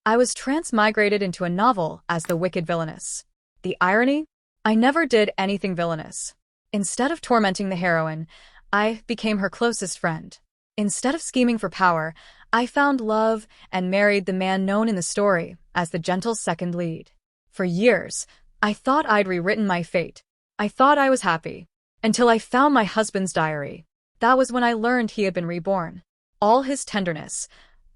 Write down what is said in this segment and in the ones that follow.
I was transmigrated into a novel as the wicked Villainess. The irony? I never did anything villainous. Instead of tormenting the heroine, I became her closest friend. Instead of scheming for power, I found love and married the man known in the story as the gentle second lead. For years, I thought I'd rewritten my fate. I thought I was happy. Until I found my husband's diary. That was when I learned he had been reborn. All his tenderness,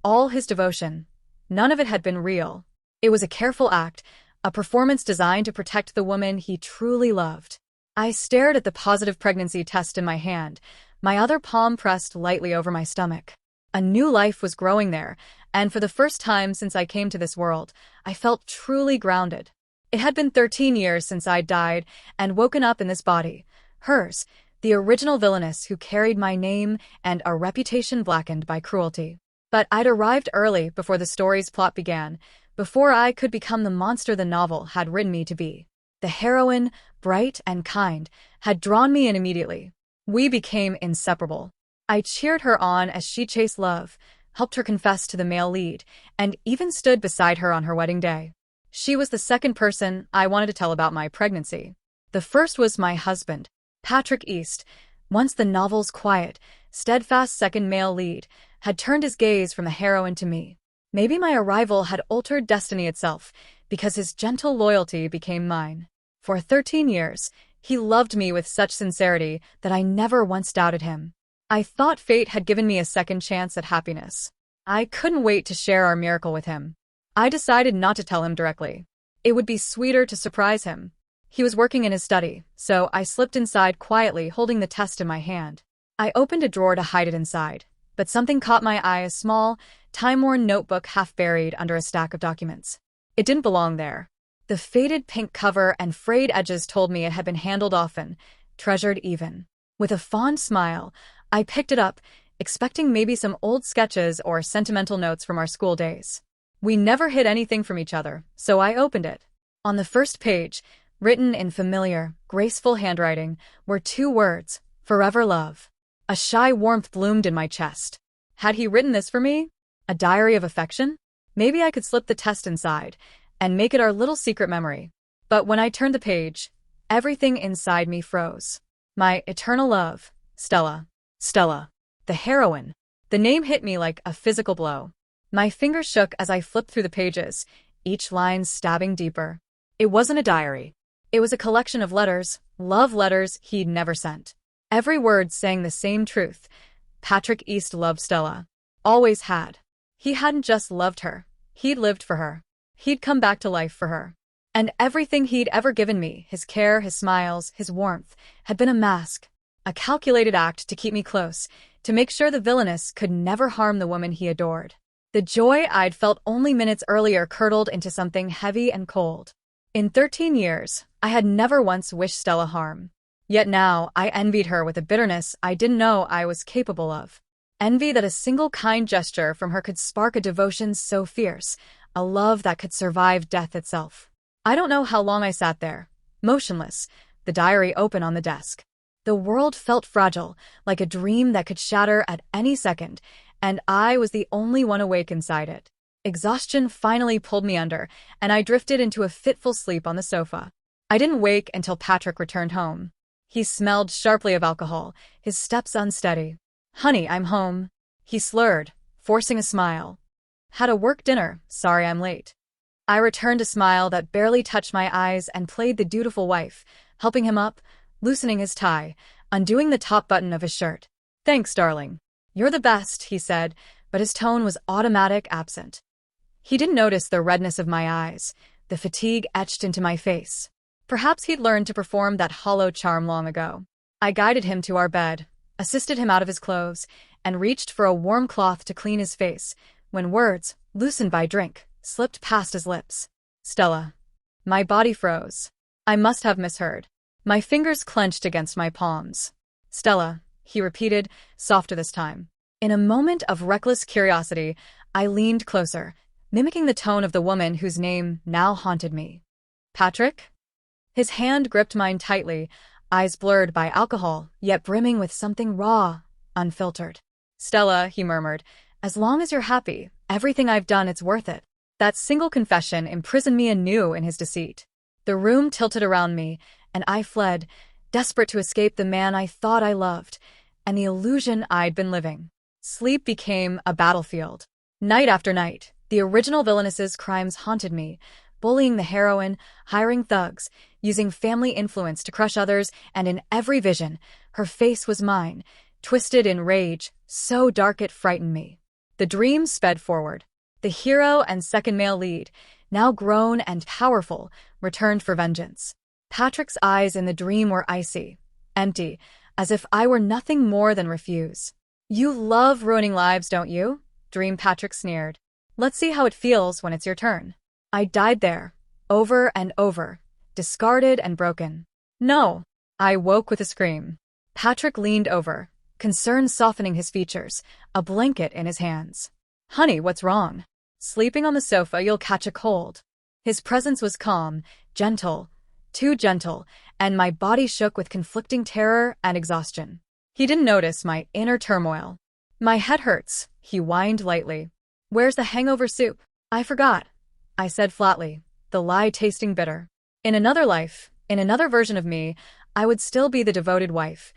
all his devotion, none of it had been real. It was a careful act, a performance designed to protect the woman he truly loved. I stared at the positive pregnancy test in my hand, my other palm pressed lightly over my stomach. A new life was growing there, and for the first time since I came to this world, I felt truly grounded. It had been 13 years since I'd died and woken up in this body, hers, the original villainess who carried my name and a reputation blackened by cruelty. But I'd arrived early before the story's plot began, before I could become the monster the novel had written me to be. The heroine, bright and kind, had drawn me in immediately. We became inseparable. I cheered her on as she chased love, helped her confess to the male lead, and even stood beside her on her wedding day. She was the second person I wanted to tell about my pregnancy. The first was my husband, Patrick East. Once the novel's quiet, steadfast second male lead had turned his gaze from the heroine to me. Maybe my arrival had altered destiny itself, because his gentle loyalty became mine. For 13 years, he loved me with such sincerity that I never once doubted him. I thought fate had given me a second chance at happiness. I couldn't wait to share our miracle with him. I decided not to tell him directly. It would be sweeter to surprise him. He was working in his study, so I slipped inside quietly, holding the test in my hand. I opened a drawer to hide it inside, but something caught my eye, a small, time-worn notebook half buried under a stack of documents. It didn't belong there. The faded pink cover and frayed edges told me it had been handled often, treasured even. With a fond smile, I picked it up, expecting maybe some old sketches or sentimental notes from our school days. We never hid anything from each other, so I opened it. On the first page, written in familiar, graceful handwriting, were 2 words, "Forever Love." A shy warmth bloomed in my chest. Had he written this for me? A diary of affection? Maybe I could slip the test inside and make it our little secret memory. But when I turned the page, everything inside me froze. My eternal love, Stella. Stella. The heroine. The name hit me like a physical blow. My fingers shook as I flipped through the pages, each line stabbing deeper. It wasn't a diary. It was a collection of letters, love letters he'd never sent. Every word saying the same truth. Patrick East loved Stella. Always had. He hadn't just loved her. He'd lived for her. He'd come back to life for her. And everything he'd ever given me, his care, his smiles, his warmth, had been a mask. A calculated act to keep me close, to make sure the villainess could never harm the woman he adored. The joy I'd felt only minutes earlier curdled into something heavy and cold. In 13 years, I had never once wished Stella harm. Yet now, I envied her with a bitterness I didn't know I was capable of. Envy that a single kind gesture from her could spark a devotion so fierce, a love that could survive death itself. I don't know how long I sat there, motionless, the diary open on the desk. The world felt fragile, like a dream that could shatter at any second, and I was the only one awake inside it. Exhaustion finally pulled me under, and I drifted into a fitful sleep on the sofa. I didn't wake until Patrick returned home. He smelled sharply of alcohol, his steps unsteady. "Honey, I'm home," he slurred, forcing a smile. "Had a work dinner, sorry I'm late." I returned a smile that barely touched my eyes and played the dutiful wife, helping him up, loosening his tie, undoing the top button of his shirt. "Thanks, darling. You're the best," he said, but his tone was automatic, absent. He didn't notice the redness of my eyes, the fatigue etched into my face. Perhaps he'd learned to perform that hollow charm long ago. I guided him to our bed, assisted him out of his clothes, and reached for a warm cloth to clean his face, when words, loosened by drink, slipped past his lips. "Stella." My body froze. I must have misheard. My fingers clenched against my palms. "Stella," he repeated, softer this time. In a moment of reckless curiosity, I leaned closer, mimicking the tone of the woman whose name now haunted me. "Patrick?" His hand gripped mine tightly, eyes blurred by alcohol, yet brimming with something raw, unfiltered. "Stella," he murmured, "as long as you're happy, everything I've done, it's worth it." That single confession imprisoned me anew in his deceit. The room tilted around me, and I fled, desperate to escape the man I thought I loved, and the illusion I'd been living. Sleep became a battlefield. Night after night, the original Villainess's crimes haunted me, bullying the heroine, hiring thugs, using family influence to crush others, and in every vision, her face was mine, twisted in rage, so dark it frightened me. The dream sped forward. The hero and second male lead, now grown and powerful, returned for vengeance. Patrick's eyes in the dream were icy, empty, as if I were nothing more than refuse. "You love ruining lives, don't you?" Dream Patrick sneered. "Let's see how it feels when it's your turn." I died there, over and over, discarded and broken. "No!" I woke with a scream. Patrick leaned over, concern softening his features, a blanket in his hands. "Honey, what's wrong? Sleeping on the sofa, you'll catch a cold." His presence was calm, gentle, too gentle, and my body shook with conflicting terror and exhaustion. He didn't notice my inner turmoil. "My head hurts," he whined lightly. "Where's the hangover soup?" "I forgot," I said flatly, the lie tasting bitter. In another life, in another version of me, I would still be the devoted wife,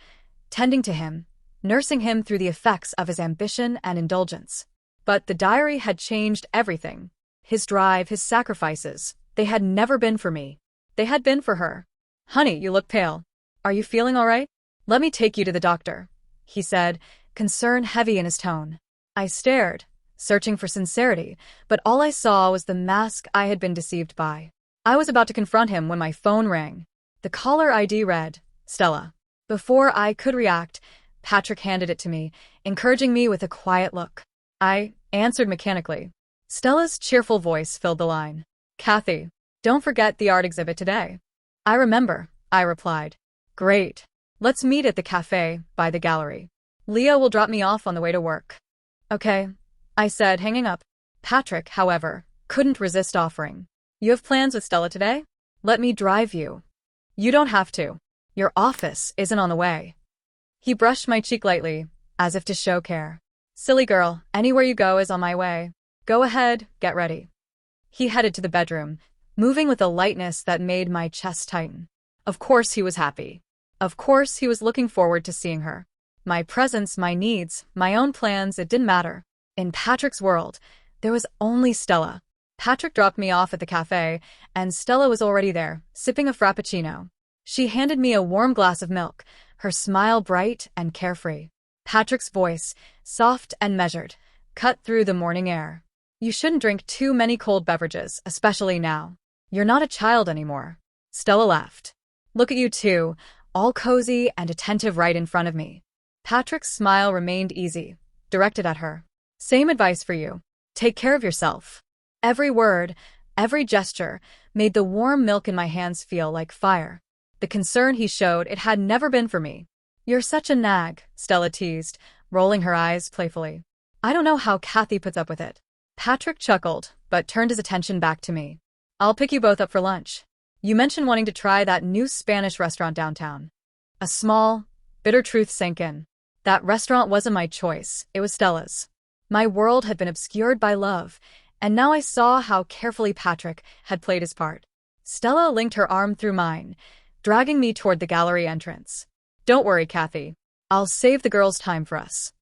tending to him, nursing him through the effects of his ambition and indulgence. But the diary had changed everything. His drive, his sacrifices, they had never been for me. They had been for her. "Honey, you look pale. Are you feeling all right? Let me take you to the doctor," he said, concern heavy in his tone. I stared, searching for sincerity, but all I saw was the mask I had been deceived by. I was about to confront him when my phone rang. The caller ID read, "Stella." Before I could react, Patrick handed it to me, encouraging me with a quiet look. I answered mechanically. Stella's cheerful voice filled the line. "Kathy, don't forget the art exhibit today." "I remember," I replied. "Great. Let's meet at the cafe by the gallery. Leah will drop me off on the way to work." "Okay," I said, hanging up. Patrick, however, couldn't resist offering. "You have plans with Stella today? Let me drive you." "You don't have to. Your office isn't on the way." He brushed my cheek lightly, as if to show care. "Silly girl, anywhere you go is on my way. Go ahead, get ready." He headed to the bedroom, moving with a lightness that made my chest tighten. Of course he was happy. Of course he was looking forward to seeing her. My presence, my needs, my own plans, it didn't matter. In Patrick's world, there was only Stella. Patrick dropped me off at the cafe, and Stella was already there, sipping a frappuccino. She handed me a warm glass of milk, her smile bright and carefree. Patrick's voice, soft and measured, cut through the morning air. "You shouldn't drink too many cold beverages, especially now. You're not a child anymore." Stella laughed. "Look at you two, all cozy and attentive right in front of me." Patrick's smile remained easy, directed at her. "Same advice for you. Take care of yourself." Every word, every gesture, made the warm milk in my hands feel like fire. The concern he showed, it had never been for me. "You're such a nag," Stella teased, rolling her eyes playfully. "I don't know how Kathy puts up with it." Patrick chuckled, but turned his attention back to me. "I'll pick you both up for lunch. You mentioned wanting to try that new Spanish restaurant downtown." A small, bitter truth sank in. That restaurant wasn't my choice, it was Stella's. My world had been obscured by love, and now I saw how carefully Patrick had played his part. Stella linked her arm through mine, dragging me toward the gallery entrance. "Don't worry, Kathy. I'll save the girls time for us."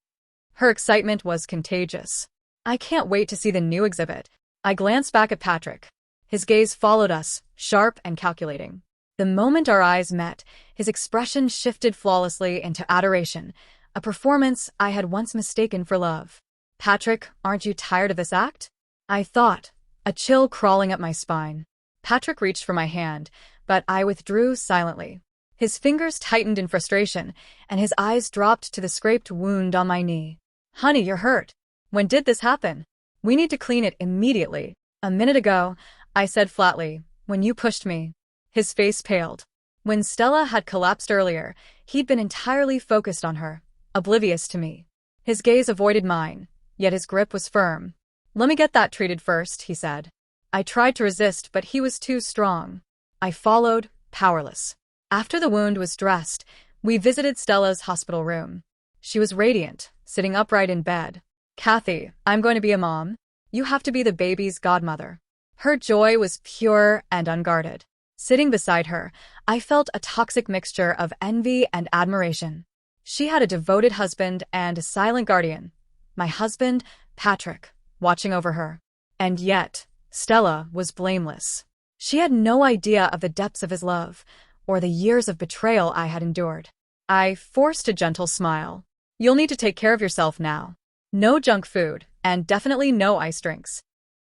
Her excitement was contagious. "I can't wait to see the new exhibit." I glanced back at Patrick. His gaze followed us, sharp and calculating. The moment our eyes met, his expression shifted flawlessly into adoration, a performance I had once mistaken for love. "Patrick, aren't you tired of this act?" I thought, a chill crawling up my spine. Patrick reached for my hand, but I withdrew silently. His fingers tightened in frustration, and his eyes dropped to the scraped wound on my knee. "Honey, you're hurt. When did this happen? We need to clean it immediately." "A minute ago," I said flatly, "when you pushed me." His face paled. When Stella had collapsed earlier, he'd been entirely focused on her, oblivious to me. His gaze avoided mine, yet his grip was firm. "Let me get that treated first," he said. I tried to resist, but he was too strong. I followed, powerless. After the wound was dressed, we visited Stella's hospital room. She was radiant, sitting upright in bed. "Kathy, I'm going to be a mom," You have to be the baby's godmother. Her joy was pure and unguarded. Sitting beside her, I felt a toxic mixture of envy and admiration. She had a devoted husband and a silent guardian. My husband, Patrick, watching over her. And yet, Stella was blameless. She had no idea of the depths of his love, or the years of betrayal I had endured. I forced a gentle smile. You'll need to take care of yourself now. No junk food, and definitely no ice drinks.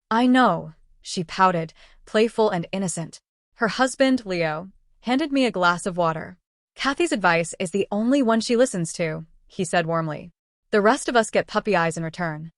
I know, she pouted, playful and innocent. Her husband, Leo, handed me a glass of water. Kathy's advice is the only one she listens to, he said warmly. The rest of us get puppy eyes in return.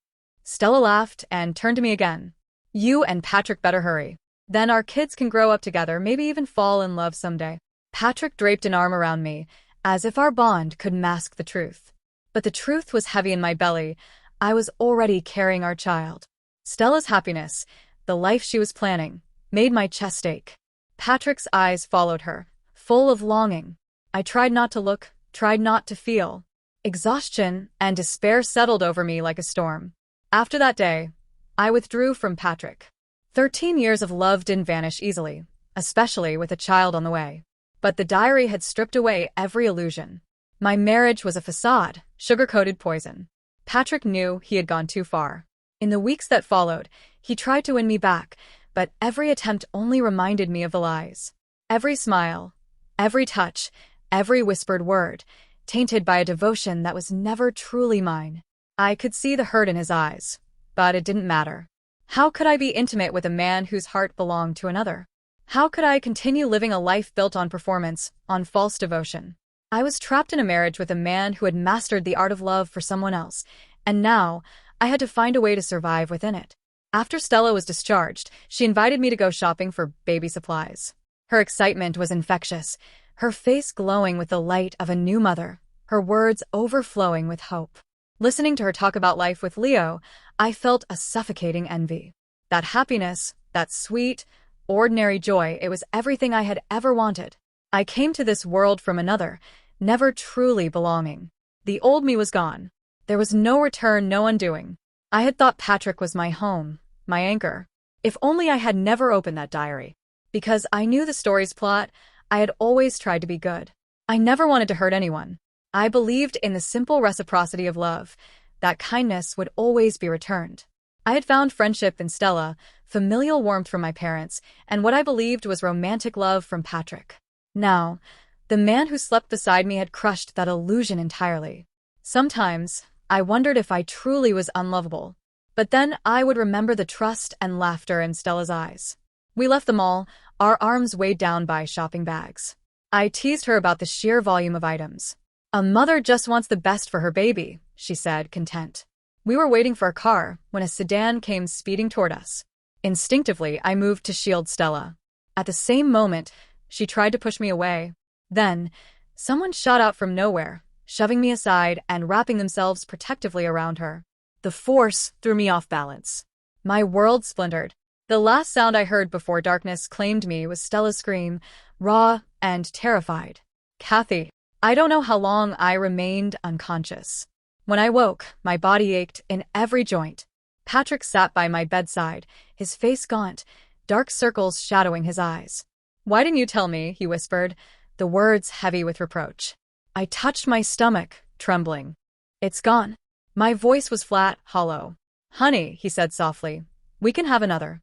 Stella laughed and turned to me again. You and Patrick better hurry. Then our kids can grow up together, maybe even fall in love someday. Patrick draped an arm around me, as if our bond could mask the truth. But the truth was heavy in my belly. I was already carrying our child. Stella's happiness, the life she was planning, made my chest ache. Patrick's eyes followed her, full of longing. I tried not to look, tried not to feel. Exhaustion and despair settled over me like a storm. After that day, I withdrew from Patrick. 13 years of love didn't vanish easily, especially with a child on the way. But the diary had stripped away every illusion. My marriage was a facade, sugar-coated poison. Patrick knew he had gone too far. In the weeks that followed, he tried to win me back, but every attempt only reminded me of the lies. Every smile, every touch, every whispered word, tainted by a devotion that was never truly mine. I could see the hurt in his eyes, but it didn't matter. How could I be intimate with a man whose heart belonged to another? How could I continue living a life built on performance, on false devotion? I was trapped in a marriage with a man who had mastered the art of love for someone else, and now I had to find a way to survive within it. After Stella was discharged, she invited me to go shopping for baby supplies. Her excitement was infectious, her face glowing with the light of a new mother, her words overflowing with hope. Listening to her talk about life with Leo, I felt a suffocating envy. That happiness, that sweet, ordinary joy, it was everything I had ever wanted. I came to this world from another, never truly belonging. The old me was gone. There was no return, no undoing. I had thought Patrick was my home, my anchor. If only I had never opened that diary. Because I knew the story's plot, I had always tried to be good. I never wanted to hurt anyone. I believed in the simple reciprocity of love, that kindness would always be returned. I had found friendship in Stella, familial warmth from my parents, and what I believed was romantic love from Patrick. Now, the man who slept beside me had crushed that illusion entirely. Sometimes, I wondered if I truly was unlovable. But then I would remember the trust and laughter in Stella's eyes. We left the mall, our arms weighed down by shopping bags. I teased her about the sheer volume of items. A mother just wants the best for her baby, she said, content. We were waiting for a car when a sedan came speeding toward us. Instinctively, I moved to shield Stella. At the same moment, she tried to push me away. Then, someone shot out from nowhere, shoving me aside and wrapping themselves protectively around her. The force threw me off balance. My world splintered. The last sound I heard before darkness claimed me was Stella's scream, raw and terrified. Kathy. I don't know how long I remained unconscious. When I woke, my body ached in every joint. Patrick sat by my bedside, his face gaunt, dark circles shadowing his eyes. Why didn't you tell me? He whispered, the words heavy with reproach. I touched my stomach, trembling. It's gone. My voice was flat, hollow. Honey, he said softly, we can have another.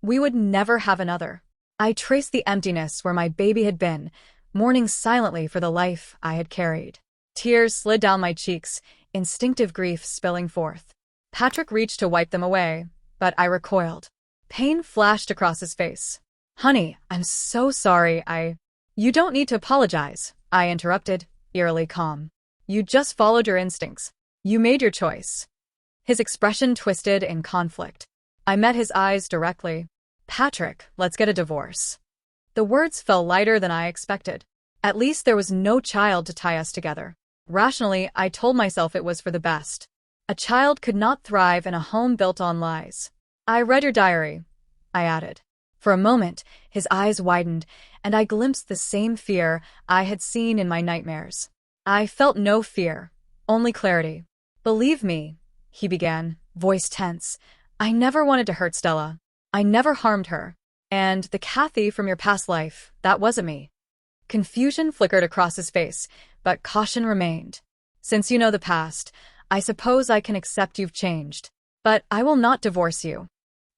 We would never have another. I traced the emptiness where my baby had been, mourning silently for the life I had carried. Tears slid down my cheeks, instinctive grief spilling forth. Patrick reached to wipe them away, but I recoiled. Pain flashed across his face. Honey, I'm so sorry, You don't need to apologize, I interrupted, eerily calm. You just followed your instincts. You made your choice. His expression twisted in conflict. I met his eyes directly. Patrick, let's get a divorce. The words fell lighter than I expected. At least there was no child to tie us together. Rationally, I told myself it was for the best. A child could not thrive in a home built on lies. I read your diary, I added. For a moment, his eyes widened, and I glimpsed the same fear I had seen in my nightmares. I felt no fear, only clarity. Believe me, he began, voice tense. I never wanted to hurt Stella. I never harmed her. And the Kathy from your past life, that wasn't me. Confusion flickered across his face, but caution remained. Since you know the past, I suppose I can accept you've changed. But I will not divorce you.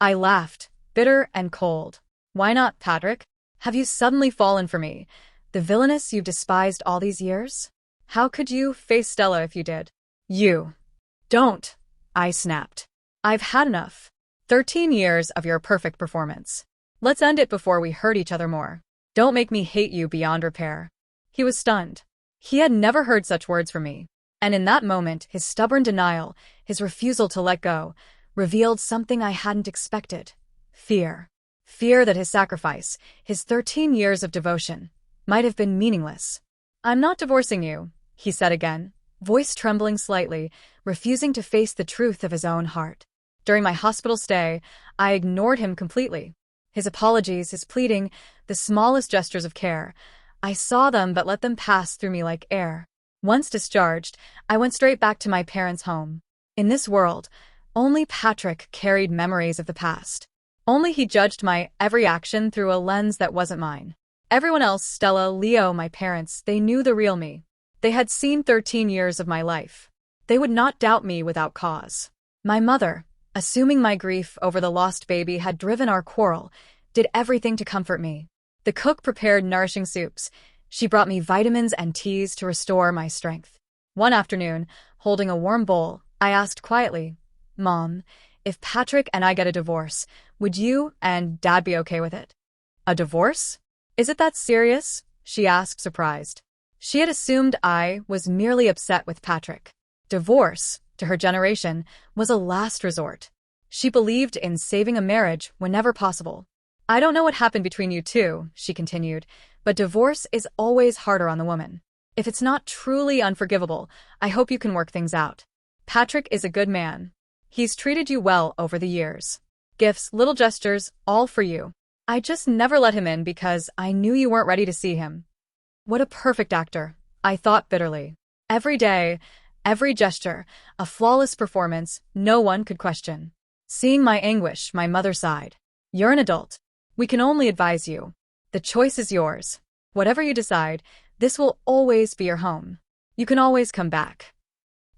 I laughed, bitter and cold. Why not, Patrick? Have you suddenly fallen for me? The villainess you've despised all these years? How could you face Stella if you did? You. Don't, I snapped. I've had enough. 13 years of your perfect performance. Let's end it before we hurt each other more. Don't make me hate you beyond repair. He was stunned. He had never heard such words from me. And in that moment, his stubborn denial, his refusal to let go, revealed something I hadn't expected. Fear. Fear that his sacrifice, his 13 years of devotion, might have been meaningless. I'm not divorcing you, he said again, voice trembling slightly, refusing to face the truth of his own heart. During my hospital stay, I ignored him completely. His apologies, his pleading, the smallest gestures of care. I saw them but let them pass through me like air. Once discharged, I went straight back to my parents' home. In this world, only Patrick carried memories of the past. Only he judged my every action through a lens that wasn't mine. Everyone else, Stella, Leo, my parents, they knew the real me. They had seen 13 years of my life. They would not doubt me without cause. My mother, assuming my grief over the lost baby had driven our quarrel, did everything to comfort me. The cook prepared nourishing soups. She brought me vitamins and teas to restore my strength. One afternoon, holding a warm bowl, I asked quietly, Mom, if Patrick and I get a divorce, would you and Dad be okay with it? A divorce? Is it that serious? She asked, surprised. She had assumed I was merely upset with Patrick. Divorce, to her generation, was a last resort. She believed in saving a marriage whenever possible. I don't know what happened between you two, she continued, but divorce is always harder on the woman. If it's not truly unforgivable, I hope you can work things out. Patrick is a good man. He's treated you well over the years. Gifts, little gestures, all for you. I just never let him in because I knew you weren't ready to see him. What a perfect actor, I thought bitterly. Every day, every gesture, a flawless performance no one could question. Seeing my anguish, my mother sighed. You're an adult. We can only advise you. The choice is yours. Whatever you decide, this will always be your home. You can always come back.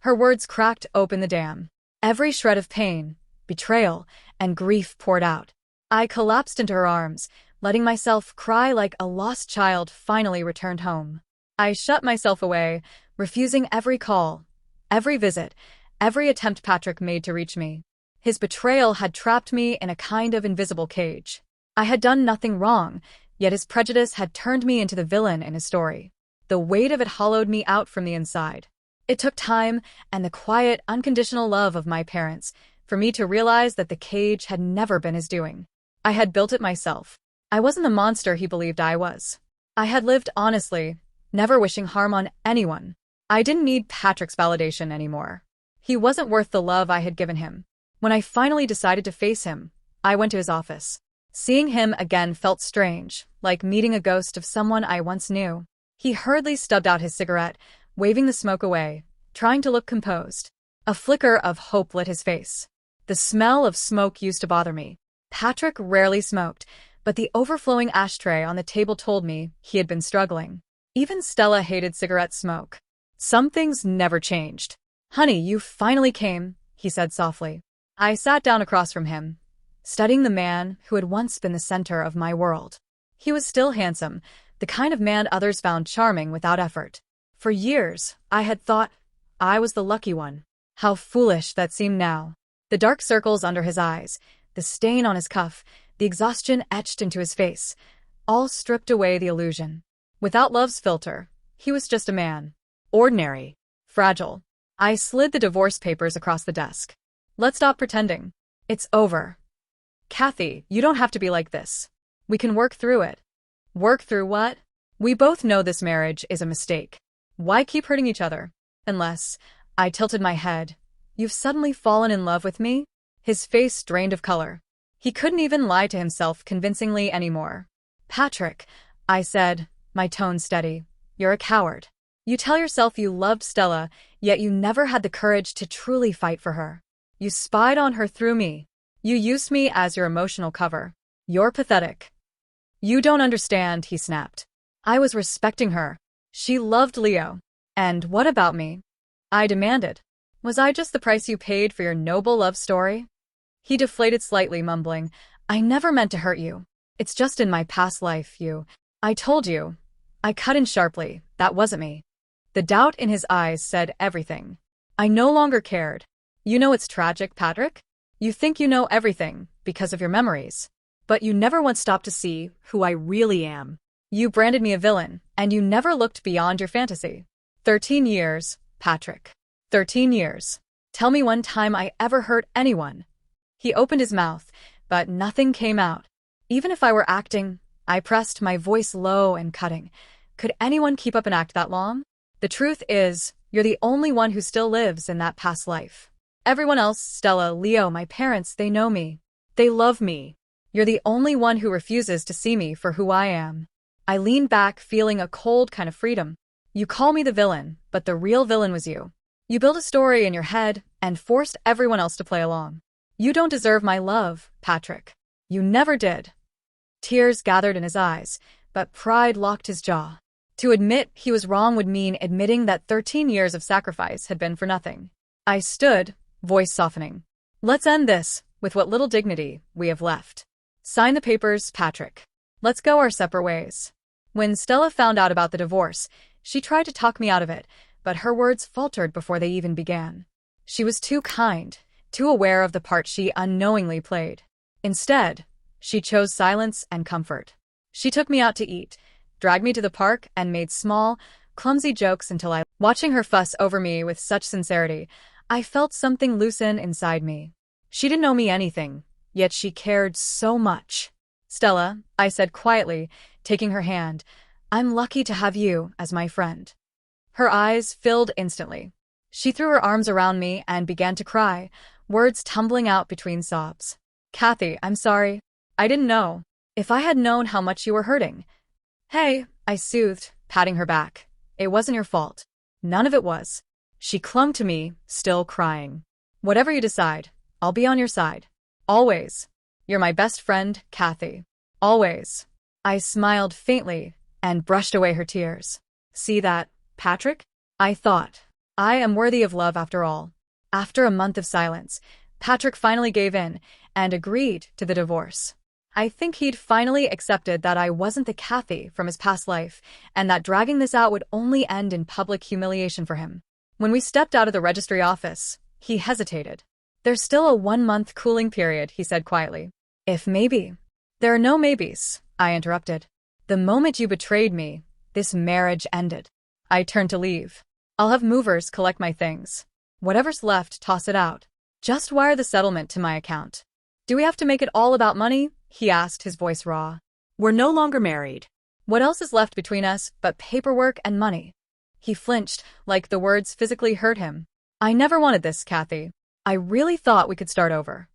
Her words cracked open the dam. Every shred of pain, betrayal, and grief poured out. I collapsed into her arms, letting myself cry like a lost child finally returned home. I shut myself away, refusing every call, every visit, every attempt Patrick made to reach me. His betrayal had trapped me in a kind of invisible cage. I had done nothing wrong, yet his prejudice had turned me into the villain in his story. The weight of it hollowed me out from the inside. It took time and the quiet, unconditional love of my parents for me to realize that the cage had never been his doing. I had built it myself. I wasn't the monster he believed I was. I had lived honestly, never wishing harm on anyone. I didn't need Patrick's validation anymore. He wasn't worth the love I had given him. When I finally decided to face him, I went to his office. Seeing him again felt strange, like meeting a ghost of someone I once knew. He hurriedly stubbed out his cigarette, waving the smoke away, trying to look composed. A flicker of hope lit his face. The smell of smoke used to bother me. Patrick rarely smoked, but the overflowing ashtray on the table told me he had been struggling. Even Stella hated cigarette smoke. Some things never changed. Honey, you finally came, he said softly. I sat down across from him, studying the man who had once been the center of my world. He was still handsome, the kind of man others found charming without effort. For years, I had thought I was the lucky one. How foolish that seemed now. The dark circles under his eyes, the stain on his cuff, the exhaustion etched into his face, all stripped away the illusion. Without love's filter, he was just a man. Ordinary. Fragile. I slid the divorce papers across the desk. Let's stop pretending. It's over. Kathy, you don't have to be like this. We can work through it. Work through what? We both know this marriage is a mistake. Why keep hurting each other? Unless, I tilted my head, you've suddenly fallen in love with me? His face drained of color. He couldn't even lie to himself convincingly anymore. Patrick, I said, my tone steady, you're a coward. You tell yourself you loved Stella, yet you never had the courage to truly fight for her. You spied on her through me. You used me as your emotional cover. You're pathetic. You don't understand, he snapped. I was respecting her. She loved Leo. And what about me? I demanded. Was I just the price you paid for your noble love story? He deflated slightly, mumbling, I never meant to hurt you. It's just in my past life, I told you. I cut in sharply. That wasn't me. The doubt in his eyes said everything. I no longer cared. You know it's tragic, Patrick? You think you know everything because of your memories. But you never once stopped to see who I really am. You branded me a villain, and you never looked beyond your fantasy. 13 years, Patrick. 13 years. Tell me one time I ever hurt anyone. He opened his mouth, but nothing came out. Even if I were acting, I pressed, my voice low and cutting. Could anyone keep up an act that long? The truth is, you're the only one who still lives in that past life. Everyone else, Stella, Leo, my parents, they know me. They love me. You're the only one who refuses to see me for who I am. I leaned back, feeling a cold kind of freedom. You call me the villain, but the real villain was you. You built a story in your head and forced everyone else to play along. You don't deserve my love, Patrick. You never did. Tears gathered in his eyes, but pride locked his jaw. To admit he was wrong would mean admitting that 13 years of sacrifice had been for nothing. I stood, voice softening. Let's end this with what little dignity we have left. Sign the papers, Patrick. Let's go our separate ways. When Stella found out about the divorce, she tried to talk me out of it, but her words faltered before they even began. She was too kind, too aware of the part she unknowingly played. Instead, she chose silence and comfort. She took me out to eat, dragged me to the park, and made small, clumsy jokes until watching her fuss over me with such sincerity, I felt something loosen inside me. She didn't owe me anything, yet she cared so much. Stella, I said quietly, taking her hand, I'm lucky to have you as my friend. Her eyes filled instantly. She threw her arms around me and began to cry, words tumbling out between sobs. Kathy, I'm sorry. I didn't know. If I had known how much you were hurting. Hey, I soothed, patting her back. It wasn't your fault. None of it was. She clung to me, still crying. Whatever you decide, I'll be on your side. Always. You're my best friend, Kathy. Always. I smiled faintly and brushed away her tears. See that, Patrick? I thought. I am worthy of love after all. After a month of silence, Patrick finally gave in and agreed to the divorce. I think he'd finally accepted that I wasn't the Kathy from his past life, and that dragging this out would only end in public humiliation for him. When we stepped out of the registry office, he hesitated. There's still a 1-month cooling period, he said quietly. If maybe. There are no maybes, I interrupted. The moment you betrayed me, this marriage ended. I turned to leave. I'll have movers collect my things. Whatever's left, toss it out. Just wire the settlement to my account. Do we have to make it all about money? He asked, his voice raw. We're no longer married. What else is left between us but paperwork and money? He flinched, like the words physically hurt him. I never wanted this, Kathy. I really thought we could start over.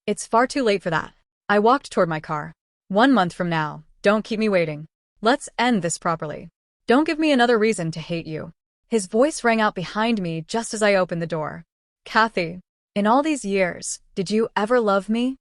It's far too late for that. I walked toward my car. 1 month from now, don't keep me waiting. Let's end this properly. Don't give me another reason to hate you. His voice rang out behind me just as I opened the door. Kathy, in all these years, did you ever love me?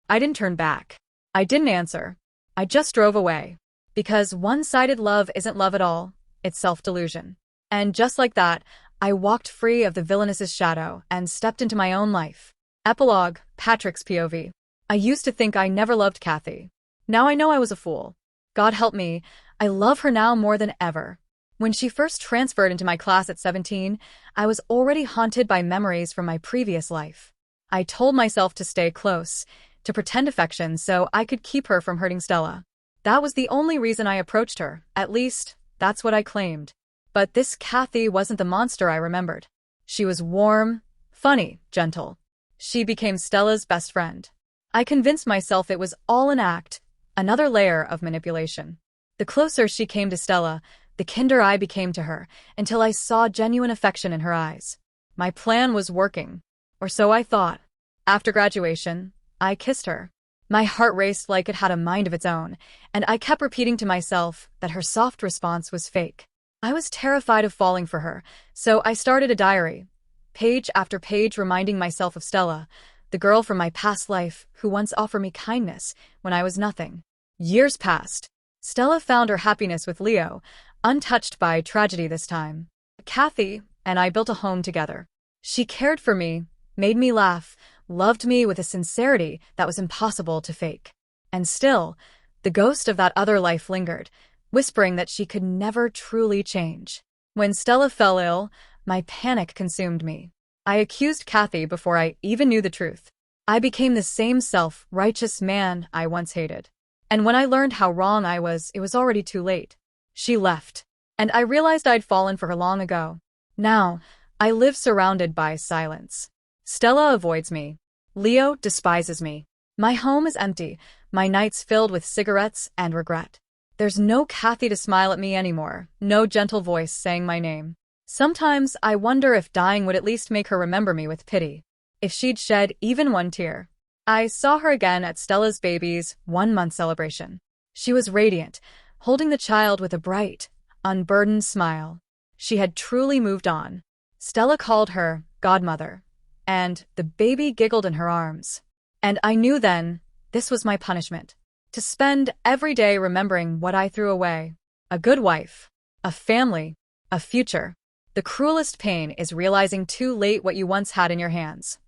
I didn't turn back. I didn't answer. I just drove away. Because one-sided love isn't love at all. It's self-delusion. And just like that, I walked free of the villainess's shadow and stepped into my own life. Epilogue, Patrick's POV. I used to think I never loved Kathy. Now I know I was a fool. God help me, I love her now more than ever. When she first transferred into my class at 17, I was already haunted by memories from my previous life. I told myself to stay close, to pretend affection so I could keep her from hurting Stella. That was the only reason I approached her, at least, that's what I claimed. But this Kathy wasn't the monster I remembered. She was warm, funny, gentle. She became Stella's best friend. I convinced myself it was all an act, another layer of manipulation. The closer she came to Stella, the kinder I became to her, until I saw genuine affection in her eyes. My plan was working, or so I thought. After graduation, I kissed her. My heart raced like it had a mind of its own, and I kept repeating to myself that her soft response was fake. I was terrified of falling for her, so I started a diary, page after page reminding myself of Stella, the girl from my past life who once offered me kindness when I was nothing. Years passed. Stella found her happiness with Leo, untouched by tragedy this time. Kathy and I built a home together. She cared for me, made me laugh, loved me with a sincerity that was impossible to fake. And still, the ghost of that other life lingered, whispering that she could never truly change. When Stella fell ill, my panic consumed me. I accused Kathy before I even knew the truth. I became the same self-righteous man I once hated. And when I learned how wrong I was, it was already too late. She left, and I realized I'd fallen for her long ago. Now, I live surrounded by silence. Stella avoids me. Leo despises me. My home is empty, my nights filled with cigarettes and regret. There's no Kathy to smile at me anymore, no gentle voice saying my name. Sometimes I wonder if dying would at least make her remember me with pity. If she'd shed even one tear. I saw her again at Stella's baby's 1-month celebration. She was radiant, holding the child with a bright, unburdened smile. She had truly moved on. Stella called her godmother, and the baby giggled in her arms. And I knew then, this was my punishment. To spend every day remembering what I threw away. A good wife, a family, a future. The cruelest pain is realizing too late what you once had in your hands.